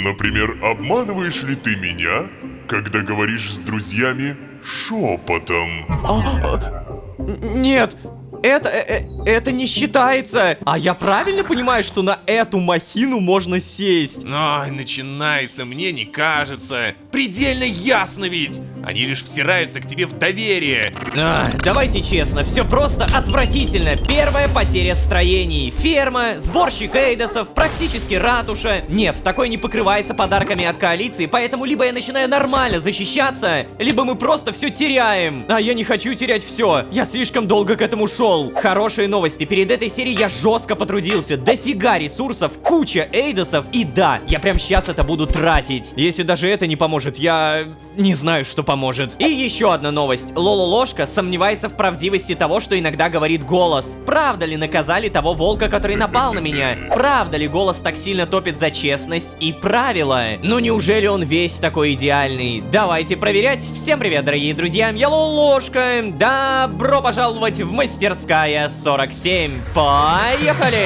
Например, обманываешь ли ты меня, когда говоришь с друзьями шепотом? Нет, это не считается. А я правильно понимаю, что на эту махину можно сесть? Ой, начинается, мне не кажется. Предельно ясно ведь. Они лишь втираются к тебе в доверие. Давайте честно, все просто отвратительно. Первая потеря строений. Ферма, сборщик эйдосов, практически ратуша. Нет, такое не покрывается подарками от коалиции, поэтому либо я начинаю нормально защищаться, либо мы просто все теряем. А я не хочу терять все. Я слишком долго к этому шел. Хорошие новости. Перед этой серией я жестко потрудился. Дофига ресурсов, куча эйдосов. И да, я прям сейчас это буду тратить. Если даже это не поможет, я не знаю, что поможет. И еще одна новость. Лололошка сомневается в правдивости того, что иногда говорит голос. Правда ли наказали того волка, который напал на меня? Правда ли голос так сильно топит за честность и правила? Ну неужели он весь такой идеальный? Давайте проверять. Всем привет, дорогие друзья. Я Лололошка. Добро пожаловать в мастерская 47. Поехали!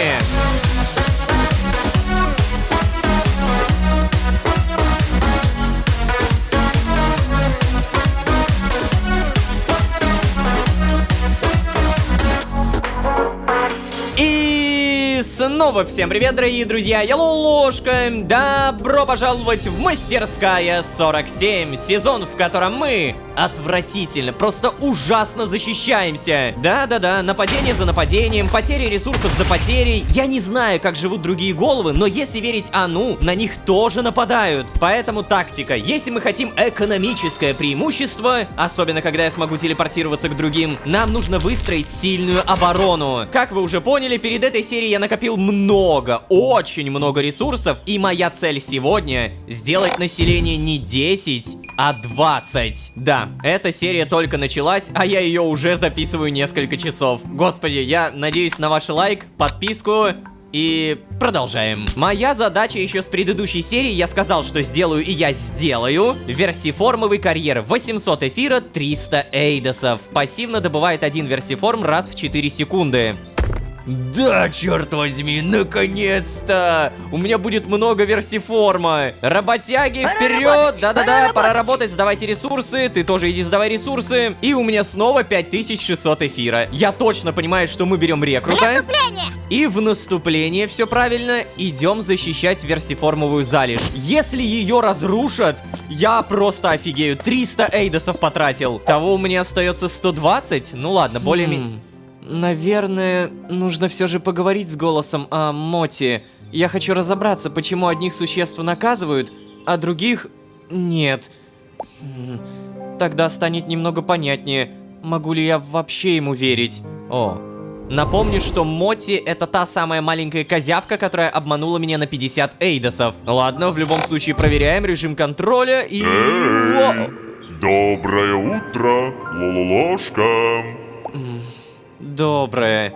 Снова всем привет, дорогие друзья, я Лолошка. Добро пожаловать в мастерская 47. Сезон, в котором мы отвратительно, просто ужасно защищаемся. Да-да-да, нападение за нападением, потери ресурсов за потерей. Я не знаю, как живут другие головы, но если верить Ану, на них тоже нападают. Поэтому тактика. Если мы хотим экономическое преимущество, особенно когда я смогу телепортироваться к другим, нам нужно выстроить сильную оборону. Как вы уже поняли, перед этой серией я накопил много, очень много ресурсов, и моя цель сегодня сделать население не 10, а 20. Да, эта серия только началась, а я ее уже записываю несколько часов. Господи, я надеюсь на ваш лайк, подписку. И продолжаем. Моя задача еще с предыдущей серии, я сказал, что сделаю, и я сделаю. Версиформовый карьер, 800 эфира, 300 эйдосов. Пассивно добывает один версиформ раз в 4 секунды. Да, черт возьми, наконец-то! У меня будет много версиформа. Работяги, вперед! Да-да-да, пора работать, сдавайте ресурсы. Ты тоже иди сдавай ресурсы. И у меня снова 5600 эфира. Я точно понимаю, что мы берем рекрута. И в наступление, все правильно, идем защищать версиформовую залежь. Если ее разрушат, я просто офигею. 300 эйдосов потратил. Того у меня остается 120. Ну ладно, более-менее. Наверное, нужно все же поговорить с голосом о Моти. Я хочу разобраться, почему одних существ наказывают, а других нет. Тогда станет немного понятнее, могу ли я вообще ему верить. Напомню, что Моти — это та самая маленькая козявка, которая обманула меня на 50 эйдосов. Ладно, в любом случае проверяем режим контроля и... Доброе утро, Лололошка. Доброе.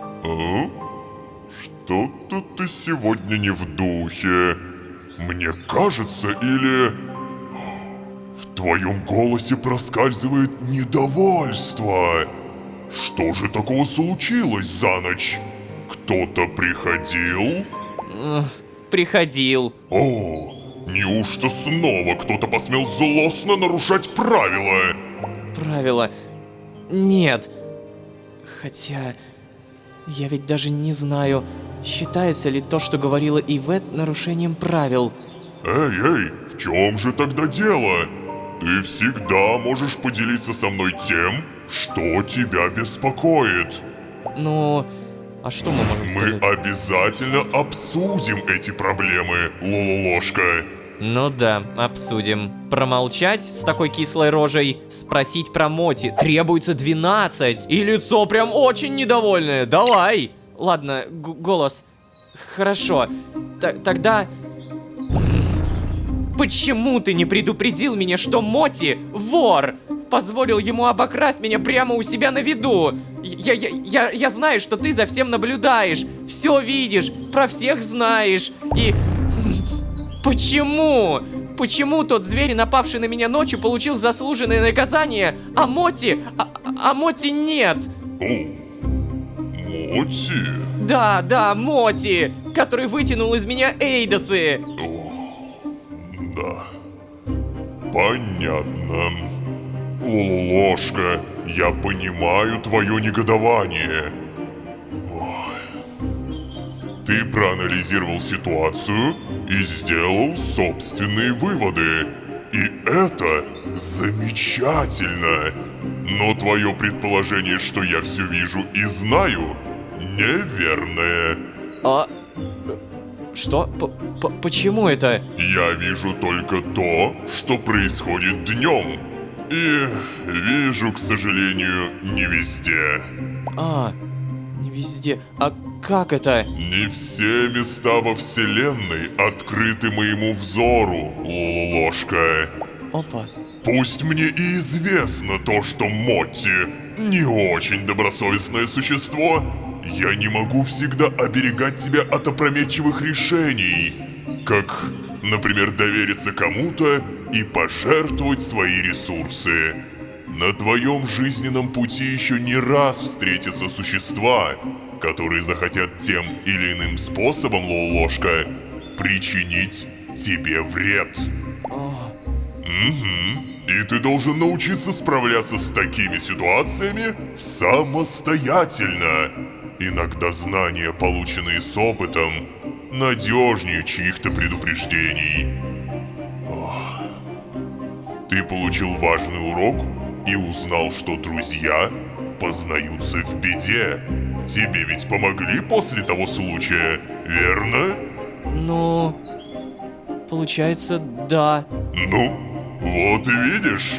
Что-то ты сегодня не в духе. Мне кажется, или... В твоем голосе проскальзывает недовольство. Что же такого случилось за ночь? Кто-то приходил? Приходил. О, неужто снова кто-то посмел злостно нарушать правила? Правила? Нет. Хотя, я ведь даже не знаю, считается ли то, что говорила Ивет, нарушением правил. Эй, в чем же тогда дело? Ты всегда можешь поделиться со мной тем, что тебя беспокоит. Ну, а что мы можем сказать? Мы обязательно обсудим эти проблемы, Лололошка. Ну да, обсудим. Промолчать с такой кислой рожей, спросить про Моти. Требуется 12. И лицо прям очень недовольное. Давай. Ладно, голос. Хорошо. Тогда... Почему ты не предупредил меня, что Моти вор? Позволил ему обокрасть меня прямо у себя на виду. Я знаю, что ты за всем наблюдаешь. Все видишь, про всех знаешь. И... Почему? Почему тот зверь, напавший на меня ночью, получил заслуженное наказание, а Моти... А Моти нет? Моти? Да, Моти, который вытянул из меня эйдосы. Да. Понятно. Лололошка, я понимаю твое негодование. Ты проанализировал ситуацию и сделал собственные выводы. И это замечательно. Но твое предположение, что я все вижу и знаю, неверное. А... Что? Почему это? Я вижу только то, что происходит днем. И вижу, к сожалению, не везде. А, не везде. А как это? Не все места во Вселенной открыты моему взору, Лолошка. Опа. Пусть мне и известно то, что Мотти не очень добросовестное существо, я не могу всегда оберегать тебя от опрометчивых решений, как, например, довериться кому-то и пожертвовать свои ресурсы. На твоем жизненном пути еще не раз встретятся существа, которые захотят тем или иным способом, Лолошка, причинить тебе вред. И ты должен научиться справляться с такими ситуациями самостоятельно. Иногда знания, полученные с опытом, надежнее чьих-то предупреждений. Ты получил важный урок и узнал, что друзья познаются в беде. Тебе ведь помогли после того случая, верно? Ну... Получается, да. Ну, вот и видишь,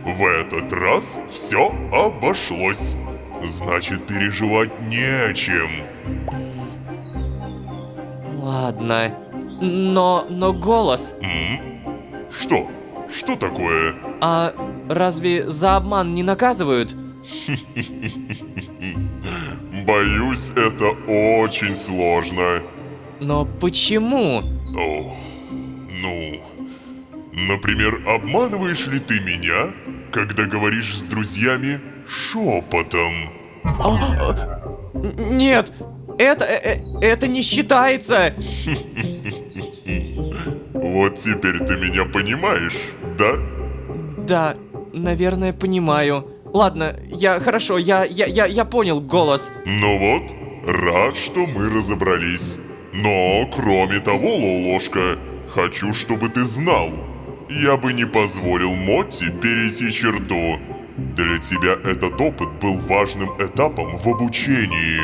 в этот раз все обошлось. Значит, переживать не о чем. Ладно. Но голос... Что? Что такое? А разве за обман не наказывают? Боюсь, это очень сложно. Но почему? О, ну... Например, обманываешь ли ты меня, когда говоришь с друзьями шепотом? Нет! Это не считается! Вот теперь ты меня понимаешь, да? Да, наверное, понимаю. Ладно, я понял голос. Ну вот, рад, что мы разобрались. Но, кроме того, Лолошка, хочу, чтобы ты знал. Я бы не позволил Мотти перейти черту. Для тебя этот опыт был важным этапом в обучении.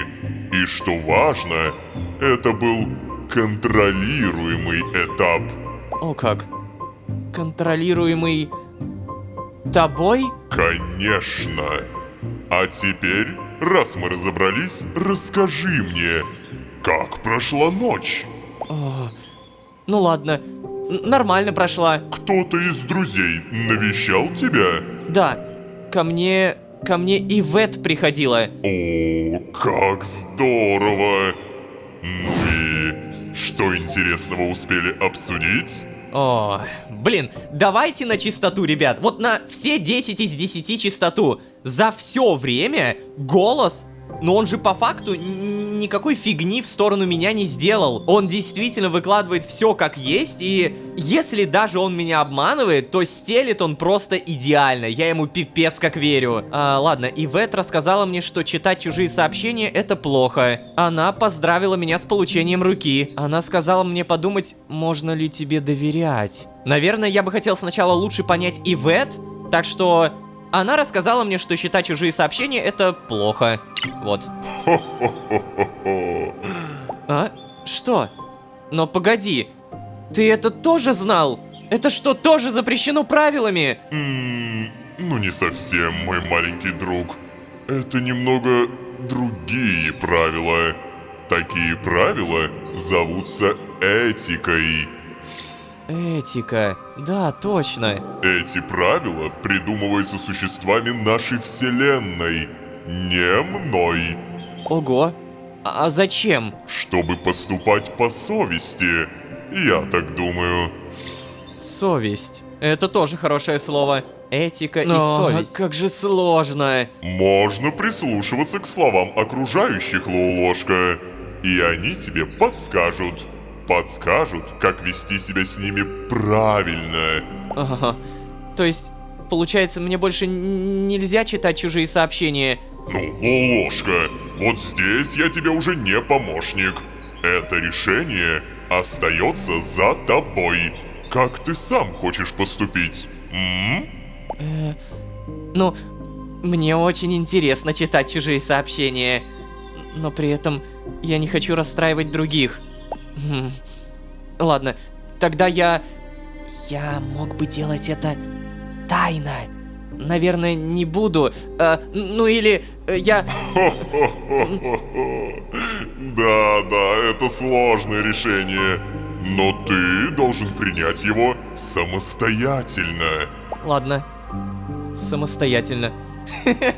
И что важно, это был контролируемый этап. О как? Контролируемый... тобой? Конечно. А теперь, раз мы разобрались, расскажи мне, как прошла ночь? Ну ладно, нормально прошла. Кто-то из друзей навещал тебя? Да, ко мне Ивет приходила. О, как здорово! Ну и что интересного успели обсудить? О, блин, давайте на чистоту, ребят. Вот на все 10 из 10 чистоту. За все время голос... Но он же по факту никакой фигни в сторону меня не сделал. Он действительно выкладывает все как есть, и если даже он меня обманывает, то стелит он просто идеально. Я ему пипец как верю. Ладно, Ивет рассказала мне, что читать чужие сообщения — это плохо. Она поздравила меня с получением руки. Она сказала мне подумать, можно ли тебе доверять. Наверное, я бы хотел сначала лучше понять Ивет, так что... Она рассказала мне, что читать чужие сообщения — это плохо. Вот. А? Что? Но погоди. Ты это тоже знал? Это что, тоже запрещено правилами? Ну не совсем, мой маленький друг. Это немного другие правила. Такие правила зовутся этикой. Этика. Да, точно. Эти правила придумываются существами нашей вселенной, не мной. Ого. А зачем? Чтобы поступать по совести, я так думаю. Совесть. Это тоже хорошее слово. Этика и совесть. Как же сложно. Можно прислушиваться к словам окружающих, Лолошка, и они тебе подскажут. подскажут, как вести себя с ними правильно. Ага. То есть, получается, мне больше нельзя читать чужие сообщения? Ну, Лолошка, вот здесь я тебе уже не помощник. Это решение остается за тобой. Как ты сам хочешь поступить? Ну, мне очень интересно читать чужие сообщения. Но при этом я не хочу расстраивать других. Ладно, тогда я мог бы делать это тайно. Наверное, не буду. Ну или я... Да, это сложное решение. Но ты должен принять его самостоятельно. Ладно, самостоятельно.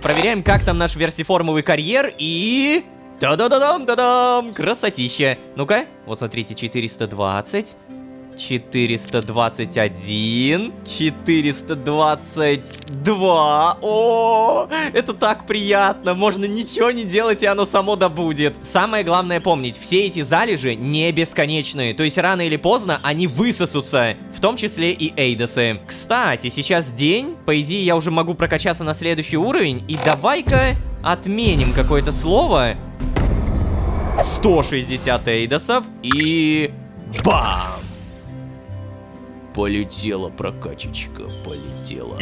Проверяем, как там наш версиформовый карьер и... Та-да-да-дам-да-дам! Красотища! Ну-ка, вот смотрите, 420, 421, 422. О, это так приятно! Можно ничего не делать, и оно само добудет. Самое главное помнить, все эти залежи не бесконечные. То есть рано или поздно они высосутся, в том числе и эйдосы. Кстати, сейчас день. По идее, я уже могу прокачаться на следующий уровень. И давай-ка отменим какое-то слово. 160 эйдосов и... Бам! Полетела прокачечка, полетела.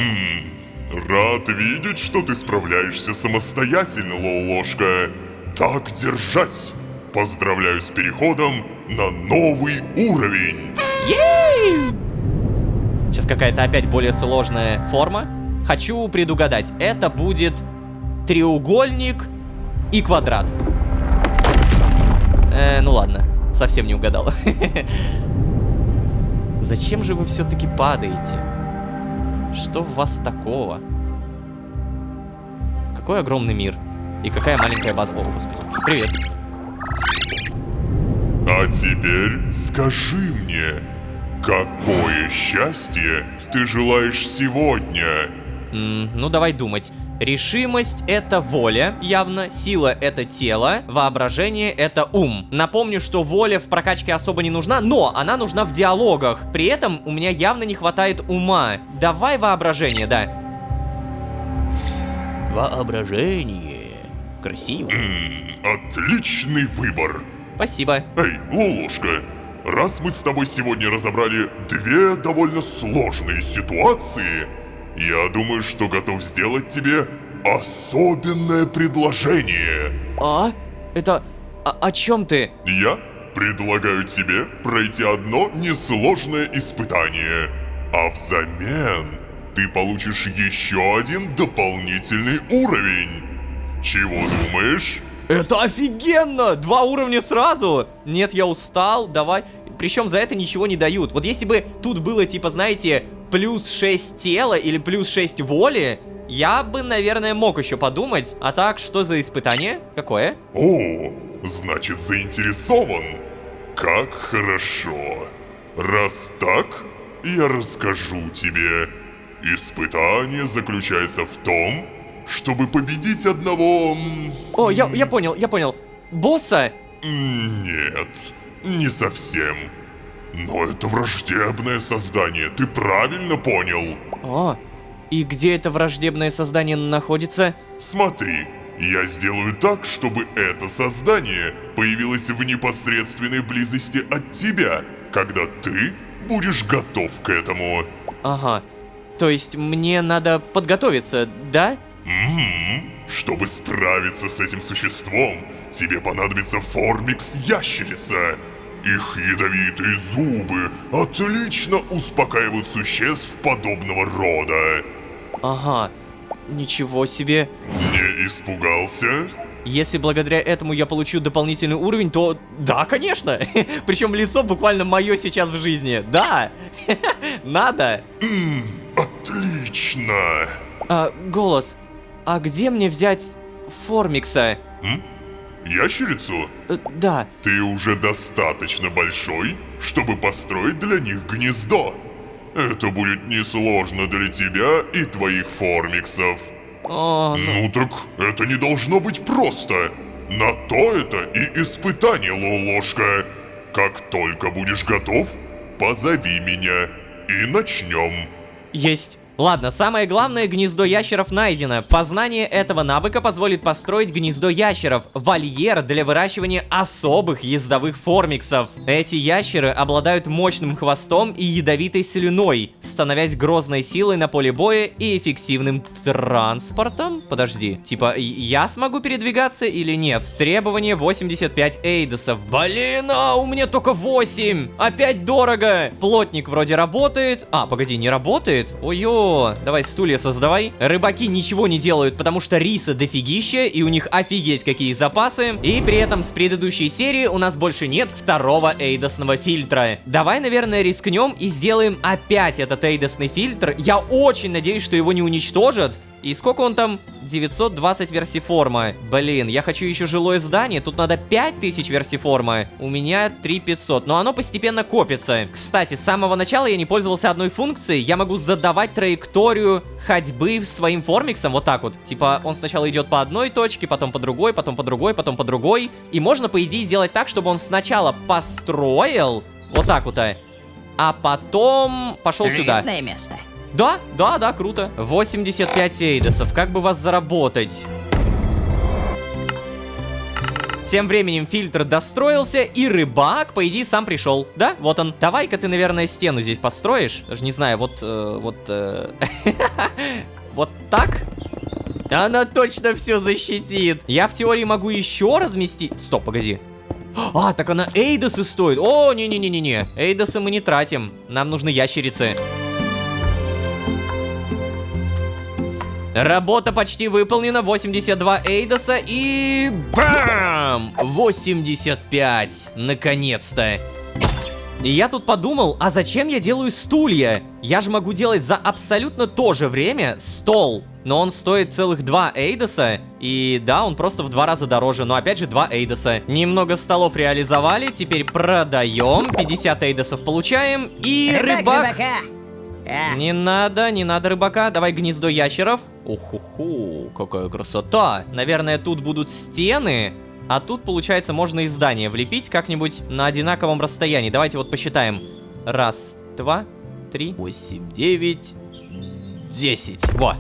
Рад видеть, что ты справляешься самостоятельно, Лолошка. Так держать. Поздравляю с переходом на новый уровень. Ей! Сейчас какая-то опять более сложная форма. Хочу предугадать. Это будет треугольник и квадрат. Ну ладно, совсем не угадал. Зачем же вы все-таки падаете? Что в вас такого? Какой огромный мир. И какая маленькая база. О, господи. Привет. А теперь скажи мне, какое счастье ты желаешь сегодня? Ну давай думать. Решимость — это воля, явно. Сила — это тело. Воображение — это ум. Напомню, что воля в прокачке особо не нужна, но она нужна в диалогах. При этом у меня явно не хватает ума. Давай воображение, да. Воображение. Красиво. Отличный выбор. Спасибо. Эй, Лолошка, раз мы с тобой сегодня разобрали две довольно сложные ситуации, я думаю, что готов сделать тебе особенное предложение. А? Это... о чем ты? Я предлагаю тебе пройти одно несложное испытание, а взамен ты получишь еще один дополнительный уровень. Чего думаешь? Это офигенно! 2 уровня сразу! Нет, я устал, давай. Причем за это ничего не дают. Вот если бы тут было, типа, знаете, плюс 6 тела или плюс 6 воли, я бы, наверное, мог еще подумать. А так, что за испытание? Какое? О, значит, заинтересован. Как хорошо. Раз так, я расскажу тебе. Испытание заключается в том, чтобы победить одного... О, я понял. Босса? Нет, не совсем. Но это враждебное создание, ты правильно понял? О, и где это враждебное создание находится? Смотри, я сделаю так, чтобы это создание появилось в непосредственной близости от тебя, когда ты будешь готов к этому. Ага, то есть мне надо подготовиться, да? Чтобы справиться с этим существом, тебе понадобится формикс-ящерица. Их ядовитые зубы отлично успокаивают существ подобного рода. Ага, ничего себе. Не испугался? Если благодаря этому я получу дополнительный уровень, то да, конечно. Причем лицо буквально мое сейчас в жизни. Да, надо. Отлично. Голос, а где мне взять формикса? Ящерицу? Да. Ты уже достаточно большой, чтобы построить для них гнездо. Это будет несложно для тебя и твоих формиксов. Ну так, это не должно быть просто. На то это и испытание, Лолошка. Как только будешь готов, позови меня и начнем. Есть. Ладно, самое главное, гнездо ящеров найдено. Познание этого навыка позволит построить гнездо ящеров, вольер для выращивания особых ездовых формиксов. Эти ящеры обладают мощным хвостом и ядовитой слюной, становясь грозной силой на поле боя и эффективным транспортом. Подожди, типа я смогу передвигаться или нет? Требование 85 эйдосов. Блин, а у меня только 8. Опять дорого. Плотник вроде работает. А, погоди, не работает? Ой-ой. Давай стулья создавай. Рыбаки ничего не делают, потому что риса дофигища, и у них офигеть какие запасы. И при этом с предыдущей серии у нас больше нет второго эйдосного фильтра. Давай, наверное, рискнем и сделаем опять этот эйдосный фильтр. Я очень надеюсь, что его не уничтожат. И сколько он там? 920 версиформа. Блин, я хочу еще жилое здание. Тут надо 5000 версиформа. У меня 3500. Но оно постепенно копится. Кстати, с самого начала я не пользовался одной функцией. Я могу задавать траекторию ходьбы своим формиксом. Вот так вот. Типа, он сначала идет по одной точке, потом по другой, потом по другой, потом по другой. И можно, по идее, сделать так, чтобы он сначала построил. Вот так вот. А потом пошел сюда. Видное место. Да, круто. 85 эйдосов, как бы вас заработать? Тем временем фильтр достроился, и рыбак, по идее, сам пришел. Да, вот он. Давай-ка ты, наверное, стену здесь построишь. Даже не знаю, вот так? Она точно все защитит. Я в теории могу еще разместить... Стоп, погоди. А, так она эйдосы стоит. О, не-не-не-не-не. Эйдосы мы не тратим. Нам нужны ящерицы. Работа почти выполнена, 82 эйдоса и... Бам! 85! Наконец-то! И я тут подумал, а зачем я делаю стулья? Я же могу делать за абсолютно то же время стол. Но он стоит целых 2 эйдоса. И да, он просто в 2 раза дороже. Но опять же 2 эйдоса. Немного столов реализовали, теперь продаем. 50 эйдосов получаем. И рыбак... Не надо рыбака. Давай гнездо ящеров. Уху, какая красота. Наверное, тут будут стены. А тут, получается, можно и здание влепить как-нибудь на одинаковом расстоянии. Давайте вот посчитаем. 1, 2, 3, 8, 9, 10. Во.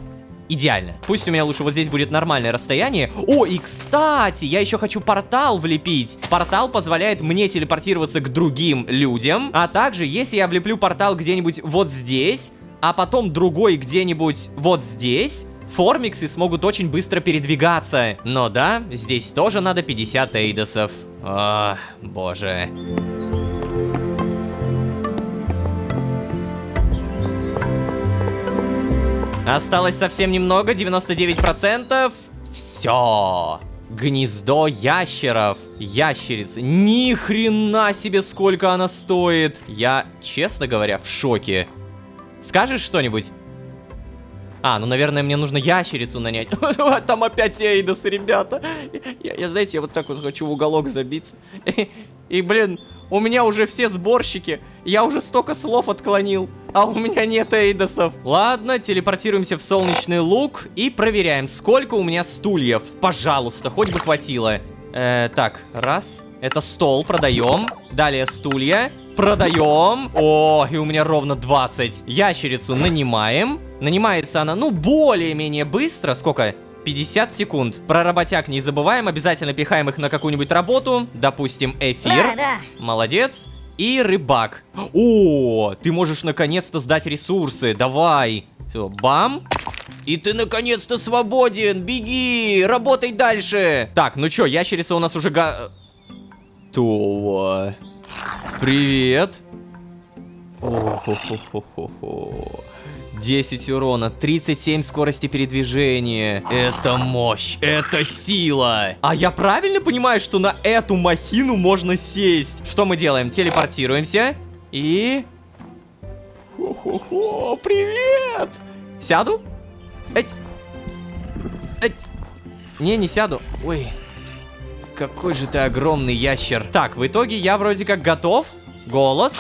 Идеально. Пусть у меня лучше вот здесь будет нормальное расстояние. О, и кстати, я еще хочу портал влепить. Портал позволяет мне телепортироваться к другим людям. А также, если я облеплю портал где-нибудь вот здесь, а потом другой где-нибудь вот здесь, формиксы смогут очень быстро передвигаться. Но да, здесь тоже надо 50 эйдосов. О, боже. Осталось совсем немного, 99%. Все. Гнездо ящеров. Ящериц. Ни хрена себе, сколько она стоит. Я, честно говоря, в шоке. Скажешь что-нибудь? А, ну, наверное, мне нужно ящерицу нанять. Там опять эйдосы, ребята. Я, знаете, я вот так вот хочу в уголок забиться. И, блин, у меня уже все сборщики. Я уже столько слов отклонил. А у меня нет эйдосов. Ладно, телепортируемся в солнечный луг и проверяем, сколько у меня стульев. Пожалуйста, хоть бы хватило. Так, раз. Это стол, продаем. Далее стулья. Продаем. О, и у меня ровно 20. Ящерицу нанимаем. Нанимается она, ну, более-менее быстро. Сколько? 50 секунд. Про работяг не забываем. Обязательно пихаем их на какую-нибудь работу. Допустим, эфир. Да. Молодец. И рыбак. О, ты можешь наконец-то сдать ресурсы. Давай. Все, бам. И ты наконец-то свободен. Беги, работай дальше. Так, ну чё, ящерица у нас уже готова. Привет. О-хо-хо-хо-хо-хо. 10 урона, 37 скорости передвижения. Это мощь, это сила. А я правильно понимаю, что на эту махину можно сесть? Что мы делаем? Телепортируемся. И... Хо-хо-хо, привет. Сяду? Эть. Не сяду. Ой. Какой же ты огромный ящер. Так, в итоге я вроде как готов. Голос.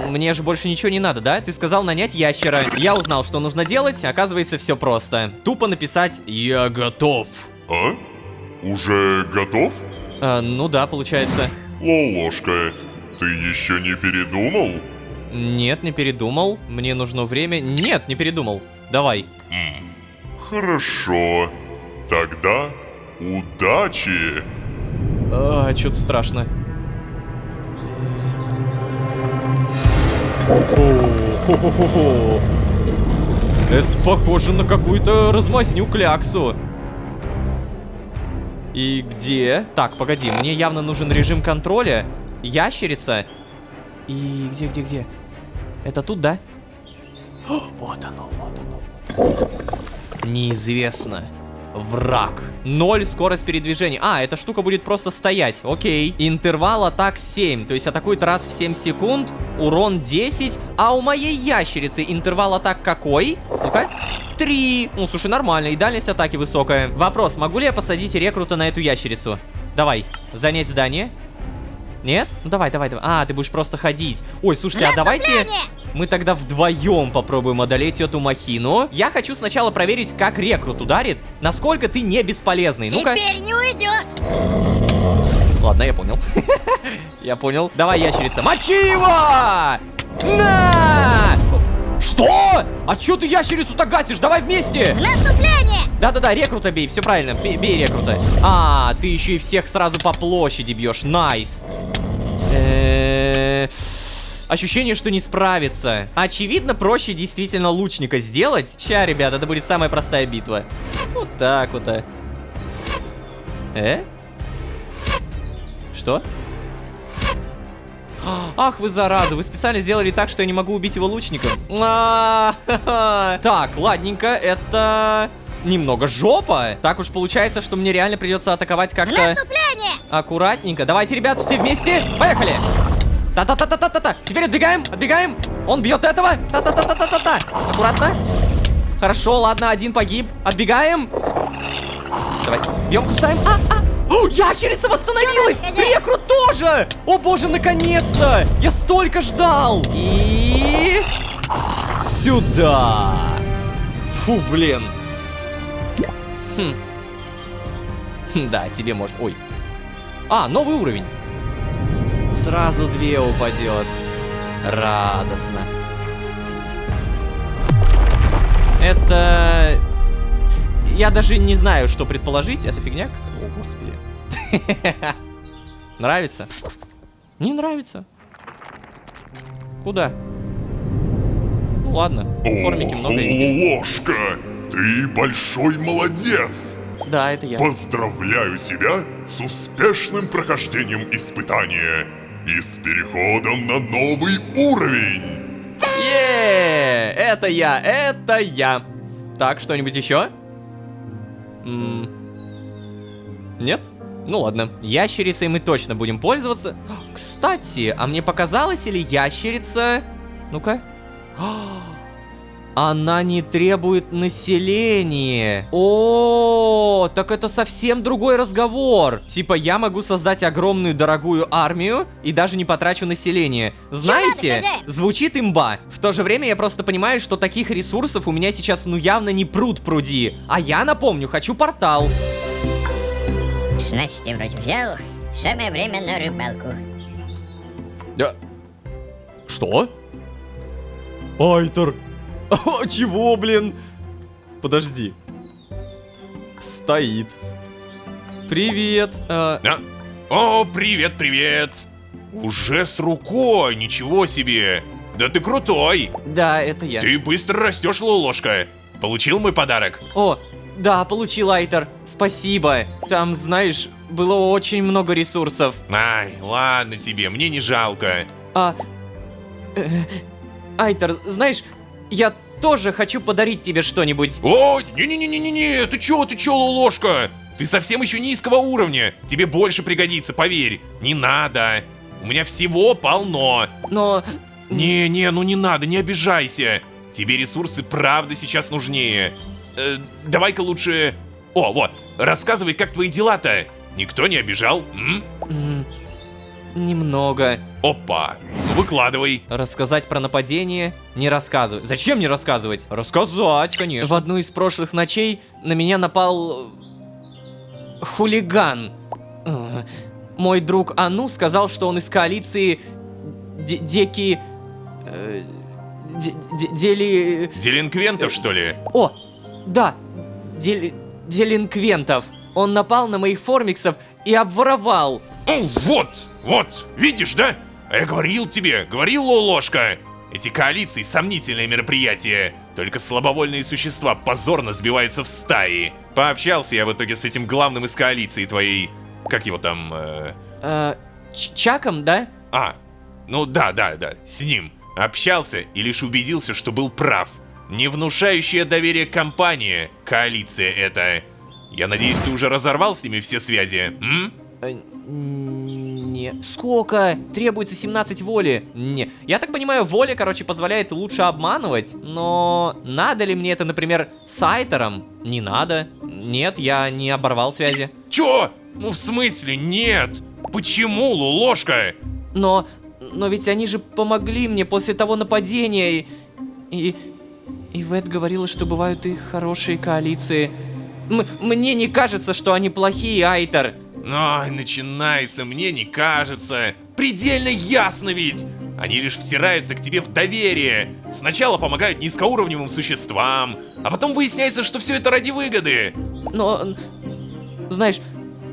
Мне же больше ничего не надо, да? Ты сказал нанять ящера. Я узнал, что нужно делать. Оказывается, все просто. Тупо написать «Я готов». А? Уже готов? Ну да, получается. Лолошка, ты еще не передумал? Нет, не передумал. Мне нужно время. Нет, не передумал. Давай. Хорошо. Тогда удачи. Что-то страшно. Это похоже на какую-то размазню кляксу. И где? Так, погоди, мне явно нужен режим контроля. Ящерица. И где? Это тут, да? Вот оно. Неизвестно. Враг. 0 скорость передвижения. Эта штука будет просто стоять. Окей. Интервал атак 7. То есть атакует раз в 7 секунд. Урон 10. А у моей ящерицы интервал атак какой? Ну-ка. 3. Ну, слушай, нормально. И дальность атаки высокая. Вопрос, могу ли я посадить рекрута на эту ящерицу? Давай. Занять здание. Нет? Ну давай. Ты будешь просто ходить. Ой, слушайте, а давайте мы тогда вдвоем попробуем одолеть эту махину. Я хочу сначала проверить, как рекрут ударит. Насколько ты не бесполезный. Ну-ка. Теперь не уйдешь. Ладно, я понял. Я понял. Давай, ящерица. Мочи его! На! Что? А чё ты ящерицу-то гасишь? Давай вместе! Наступление! Да-да-да, рекрута бей, все правильно, бей рекрута. Ты еще и всех сразу по площади бьешь, найс. Ощущение, что не справится. Очевидно, проще действительно лучника сделать. Ща, ребят, это будет самая простая битва. Вот так вот. Что? Ах вы зараза, вы специально сделали так, что я не могу убить его лучником. Так, ладненько, это немного жопа. Так уж получается, что мне реально придется атаковать как-то аккуратненько. Давайте, ребят, все вместе, поехали. Та-та-та-та-та-та-та. Теперь отбегаем. Он бьет этого. Та-та-та-та-та-та-та. Аккуратно. Хорошо, ладно, один погиб. Отбегаем. Давай, бьем, кусаем. Ящерица восстановилась! Рекрут тоже! О боже, наконец-то! Я столько ждал! И... сюда! Фу, блин. Да, тебе может... Ой. Новый уровень. Сразу 2 упадет. Радостно. Это... Я даже не знаю, что предположить. Это фигня? О, господи. Нравится? Не нравится. Куда? Ну ладно, формики много. Ложка, ты большой молодец. Да, это я. Поздравляю тебя с успешным прохождением испытания и с переходом на новый уровень. Это я. Так, что-нибудь еще? Нет? Ну ладно, ящерицей мы точно будем пользоваться. Кстати, а мне показалось, или ящерица... Ну-ка. Она не требует населения. О, так это совсем другой разговор. Типа я могу создать огромную дорогую армию и даже не потрачу население. Знаете, звучит имба. В то же время я просто понимаю, что таких ресурсов у меня сейчас ну явно не пруд-пруди. А я, напомню, хочу портал. Значит, ты вроде взял. Самое время на рыбалку. Что? Айтер. Чего, блин? Подожди. Стоит. Привет. О, привет. Уже с рукой, ничего себе. Да ты крутой. Да, это я. Ты быстро растешь, Лолошка. Получил мой подарок? О, да, получил, Айтер. Спасибо. Там, знаешь, было очень много ресурсов. Ай, ладно тебе, мне не жалко. Айтер, знаешь, я тоже хочу подарить тебе что-нибудь. О, не-не-не-не-не, ты чё, Лолошка? Ты совсем еще низкого уровня. Тебе больше пригодится, поверь. Не надо. У меня всего полно. Но... Не, ну не надо, не обижайся. Тебе ресурсы правда сейчас нужнее. Давай-ка лучше... О, вот, рассказывай, как твои дела-то? Никто не обижал? Немного. Опа, выкладывай. Рассказать про нападение? Не рассказывать. Зачем не рассказывать? Рассказать, конечно. В одну из прошлых ночей на меня напал... хулиган. Мой друг Ану сказал, что он из коалиции Деки... Делинквентов, что ли? О, да, делинквентов. Он напал на моих формиксов и обворовал. О, вот, видишь, да? А я говорил тебе, говорил, Лолошка. Эти коалиции — сомнительные мероприятия. Только слабовольные существа позорно сбиваются в стаи. Пообщался я в итоге с этим главным из коалиции твоей... Как его там... Чаком, да? Ну да, с ним. Общался и лишь убедился, что был прав. Не внушающая доверие компания, коалиция эта. Я надеюсь, ты уже разорвал с ними все связи, Не. Сколько? Требуется 17 воли. Не. Я так понимаю, воля, позволяет лучше обманывать. Но надо ли мне это, например, с Айтером? Не надо. Нет, я не оборвал связи. Чё? Ну в смысле нет? Почему, Лолошка? Но ведь они же помогли мне после того нападения. И Вэт говорила, что бывают и хорошие коалиции. Мне не кажется, что они плохие, Айтер. Ой, начинается, мне не кажется. Предельно ясно ведь! Они лишь втираются к тебе в доверие. Сначала помогают низкоуровневым существам, а потом выясняется, что все это ради выгоды. Но, знаешь,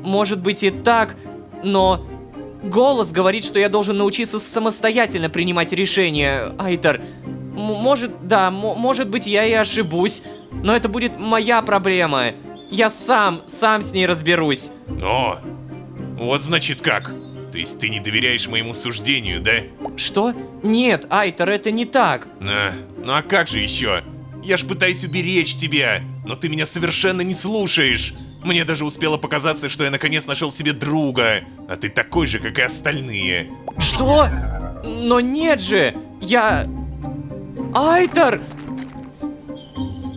может быть и так, но голос говорит, что я должен научиться самостоятельно принимать решения, Айтер. Может быть, я и ошибусь, но это будет моя проблема. Я сам с ней разберусь. О, вот значит как. То есть ты не доверяешь моему суждению, да? Что? Нет, Айтер, это не так. Ну а как же еще? Я ж пытаюсь уберечь тебя, но ты меня совершенно не слушаешь. Мне даже успело показаться, что я наконец нашел себе друга, а ты такой же, как и остальные. Что? Но нет же! Айтер!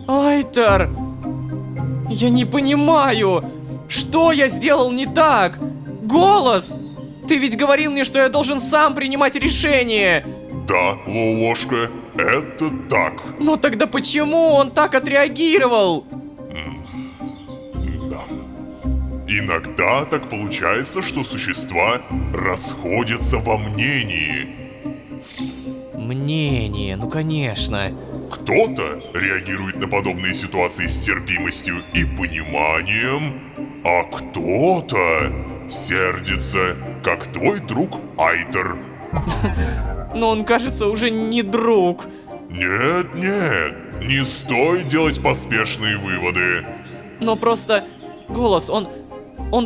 Айтер! Я не понимаю! Что я сделал не так? Голос! Ты ведь говорил мне, что я должен сам принимать решение! Да, Лолошка, это так. Ну тогда почему он так отреагировал? Да. Иногда так получается, что существа расходятся во мнении. Мнение, ну конечно. Кто-то реагирует на подобные ситуации с терпимостью и пониманием, а кто-то сердится, как твой друг Айтер. Но он, кажется, уже не друг. Нет, не стой делать поспешные выводы. Но просто голос, он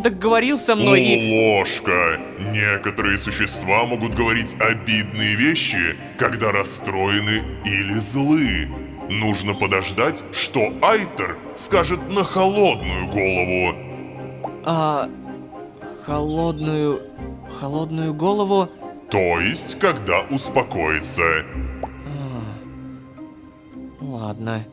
так говорил со мной и... Ложка. Некоторые существа могут говорить обидные вещи, когда расстроены или злы. Нужно подождать, что Айтер скажет на холодную голову. Холодную голову? То есть, когда успокоится. Ладно.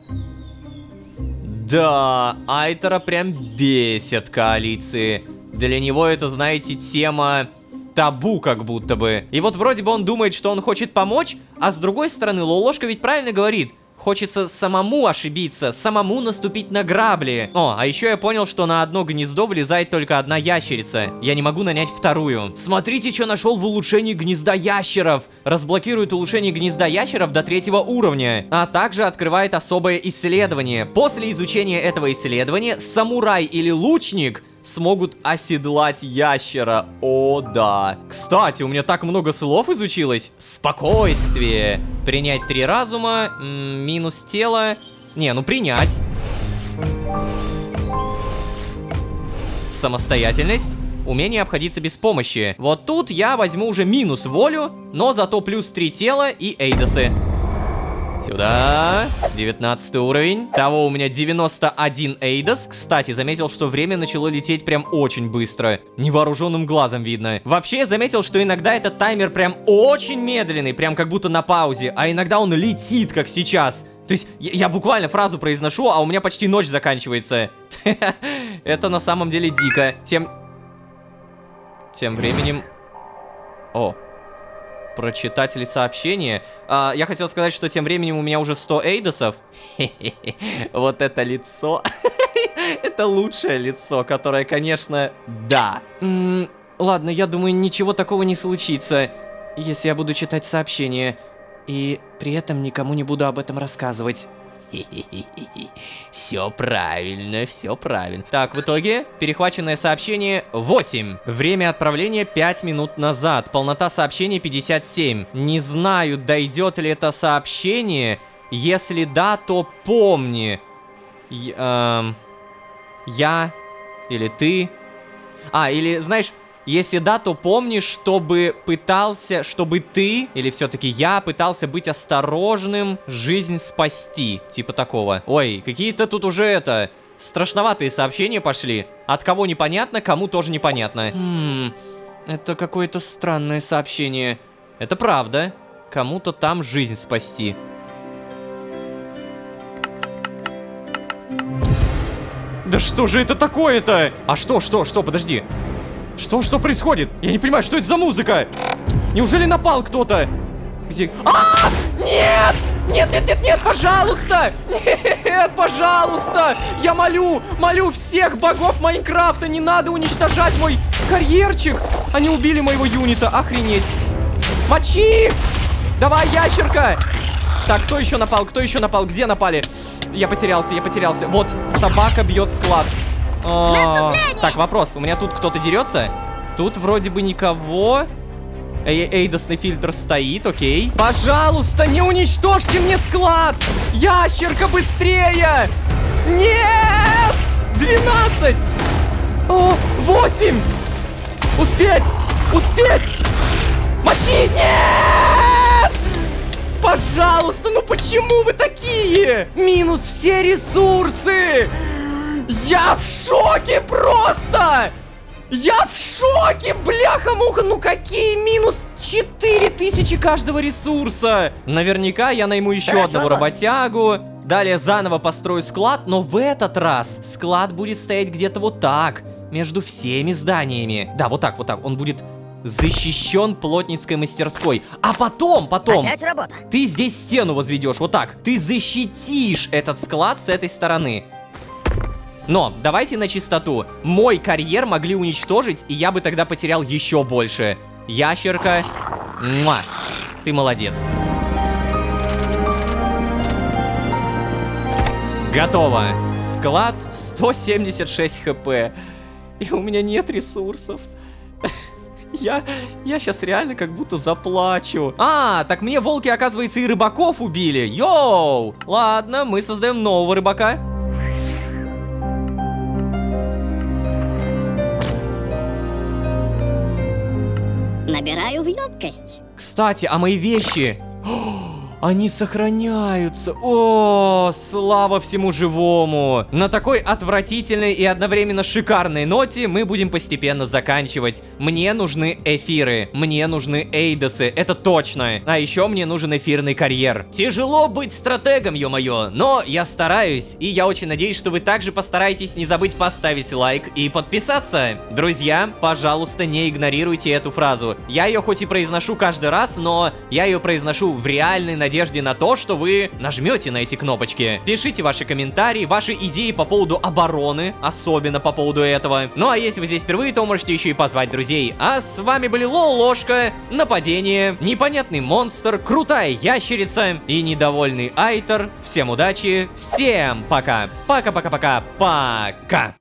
Да, Айтера прям бесит коалиции. Для него это, знаете, тема табу как будто бы. И вот вроде бы он думает, что он хочет помочь, а с другой стороны, Лолошка ведь правильно говорит. Хочется самому ошибиться, самому наступить на грабли. О, а еще я понял, что на одно гнездо вылезает только одна ящерица. Я не могу нанять вторую. Смотрите, что нашел в улучшении гнезда ящеров. Разблокирует улучшение гнезда ящеров до 3-го уровня. А также открывает особое исследование. После изучения этого исследования самурай или лучник смогут оседлать ящера. О, да. Кстати, у меня так много слов изучилось. Спокойствие. Принять 3 разума. Минус тело. Не, ну принять. Самостоятельность. Умение обходиться без помощи. Вот тут я возьму уже минус волю, но зато плюс 3 тела и эйдосы. Сюда. 19 уровень. Того у меня 91 эйдос. Кстати, заметил, что время начало лететь прям очень быстро. Невооруженным глазом видно. Вообще, я заметил, что иногда этот таймер прям очень медленный, прям как будто на паузе, а иногда он летит, как сейчас. То есть, я буквально фразу произношу, а у меня почти ночь заканчивается. Это на самом деле дико. Тем временем... О. Прочитатели сообщения. Я хотел сказать, что тем временем у меня уже 100 эйдосов. Вот это лицо. Это лучшее лицо, которое, конечно, да. Ладно, я думаю, ничего такого не случится. если я буду читать сообщение, и при этом никому не буду об этом рассказывать. Все правильно, все правильно. Так, в итоге, перехваченное сообщение 8. Время отправления 5 минут назад. Полнота сообщения 57. Не знаю, дойдет ли это сообщение. Если да, то помни. Я или ты. Или знаешь, если да, то помни, чтобы ты, или все-таки я пытался быть осторожным, жизнь спасти. Типа такого. Ой, какие-то тут уже страшноватые сообщения пошли. От кого непонятно, кому тоже непонятно. Это какое-то странное сообщение. Это правда. Кому-то там жизнь спасти. Да что же это такое-то? А что, подожди. Что происходит? Я не понимаю, что это за музыка? Неужели напал кто-то? Где? Нет! Нет, пожалуйста! Нет, пожалуйста! Я молю всех богов Майнкрафта, не надо уничтожать мой карьерчик! Они убили моего юнита, охренеть! Мочи! Давай, ящерка! Так, кто еще напал? Где напали? Я потерялся. Вот, собака бьет склад. Так, вопрос. У меня тут кто-то дерется? Тут вроде бы никого. Эйдосный фильтр стоит, окей. Пожалуйста, не уничтожьте мне склад! Ящерка, быстрее! Нет! 12! 8! Успеть! Мочи! Нет! Пожалуйста, ну почему вы такие? Минус все ресурсы! Я в шоке просто! Я в шоке, бляха-муха, ну какие минус 4000 каждого ресурса? Наверняка я найму еще одного работягу, далее заново построю склад, но в этот раз склад будет стоять где-то вот так, между всеми зданиями. Да, вот так, он будет защищен плотницкой мастерской. А потом, Опять работа. ты здесь стену возведешь, вот так. Ты защитишь этот склад с этой стороны. Но, давайте на чистоту. Мой карьер могли уничтожить, и я бы тогда потерял еще больше. Ящерка, ты молодец. Готово. Склад 176 хп. И у меня нет ресурсов. Я сейчас реально как будто заплачу. Так мне волки, оказывается, и рыбаков убили. Йоу! Ладно, мы создаем нового рыбака. Набираю в емкость. Кстати, а мои вещи? Они сохраняются. О, слава всему живому. На такой отвратительной и одновременно шикарной ноте мы будем постепенно заканчивать. Мне нужны эфиры, мне нужны эйдосы, это точно. А еще мне нужен эфирный карьер. Тяжело быть стратегом, ё-моё, но я стараюсь. И я очень надеюсь, что вы также постараетесь не забыть поставить лайк и подписаться. Друзья, пожалуйста, не игнорируйте эту фразу. Я ее хоть и произношу каждый раз, но я ее произношу в реальной надежде на то, что вы нажмете на эти кнопочки. Пишите ваши комментарии, ваши идеи по поводу обороны, особенно по поводу этого. Ну а если вы здесь впервые, то можете еще и позвать друзей. А с вами были Лолошка, Нападение, Непонятный монстр, Крутая ящерица и Недовольный Айтер. Всем удачи, всем пока. Пока-пока-пока-пока.